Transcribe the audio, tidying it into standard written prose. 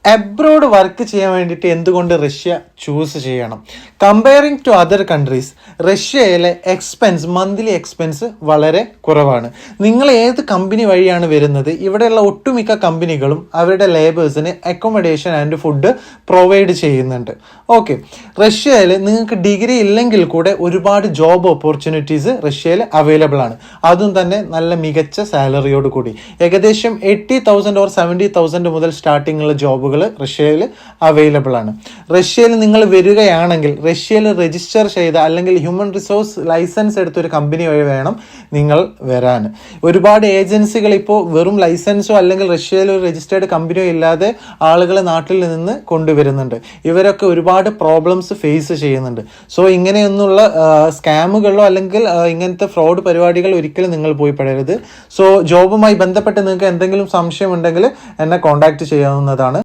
Abroad work ചെയ്യാൻ വേണ്ടിയിട്ട് എന്തുകൊണ്ട് റഷ്യ ചൂസ് ചെയ്യണം? കമ്പയറിങ് ടു അതർ കൺട്രീസ്, റഷ്യയിലെ മന്ത്ലി എക്സ്പെൻസ് വളരെ കുറവാണ്. നിങ്ങൾ ഏത് കമ്പനി വഴിയാണ് വരുന്നത്, ഇവിടെയുള്ള ഒട്ടുമിക്ക കമ്പനികളും അവരുടെ ലേബേഴ്സിന് അക്കോമഡേഷൻ ആൻഡ് ഫുഡ് പ്രൊവൈഡ് ചെയ്യുന്നുണ്ട്. ഓക്കെ, റഷ്യയിൽ നിങ്ങൾക്ക് ഡിഗ്രി ഇല്ലെങ്കിൽ കൂടെ ഒരുപാട് ജോബ് ഓപ്പർച്യൂണിറ്റീസ് റഷ്യയിൽ അവൈലബിൾ ആണ്. അതും തന്നെ നല്ല മികച്ച സാലറിയോട് കൂടി. ഏകദേശം 80,000 or 70,000 മുതൽ സ്റ്റാർട്ടിങ്ങുള്ള ജോബുകൾ റഷ്യയിൽ അവൈലബിൾ ആണ്. റഷ്യയിൽ നിങ്ങൾ വരികയാണെങ്കിൽ റഷ്യയിൽ രജിസ്റ്റർ ചെയ്ത അല്ലെങ്കിൽ ഹ്യൂമൻ റിസോഴ്സ് ലൈസൻസ് എടുത്തൊരു കമ്പനി വഴി വേണം നിങ്ങൾ വരാൻ. ഒരുപാട് ഏജൻസികൾ ഇപ്പോൾ വെറും ലൈസൻസോ അല്ലെങ്കിൽ റഷ്യയിൽ ഒരു രജിസ്റ്റേർഡ് കമ്പനിയോ ഇല്ലാതെ ആളുകളെ നാട്ടിൽ നിന്ന് കൊണ്ടുവരുന്നുണ്ട്. ഇവരൊക്കെ ഒരുപാട് പ്രോബ്ലംസ് ഫേസ് ചെയ്യുന്നുണ്ട്. സോ ഇങ്ങനെയൊന്നുള്ള സ്കാമുകളോ അല്ലെങ്കിൽ ഇങ്ങനത്തെ ഫ്രോഡ് പരിപാടികൾ ഒരിക്കലും നിങ്ങൾ പോയി പെടരുത്. സോ ജോബുമായി ബന്ധപ്പെട്ട് നിങ്ങൾക്ക് എന്തെങ്കിലും സംശയം ഉണ്ടെങ്കിൽ എന്നെ കോൺടാക്ട് ചെയ്യാവുന്നതാണ്.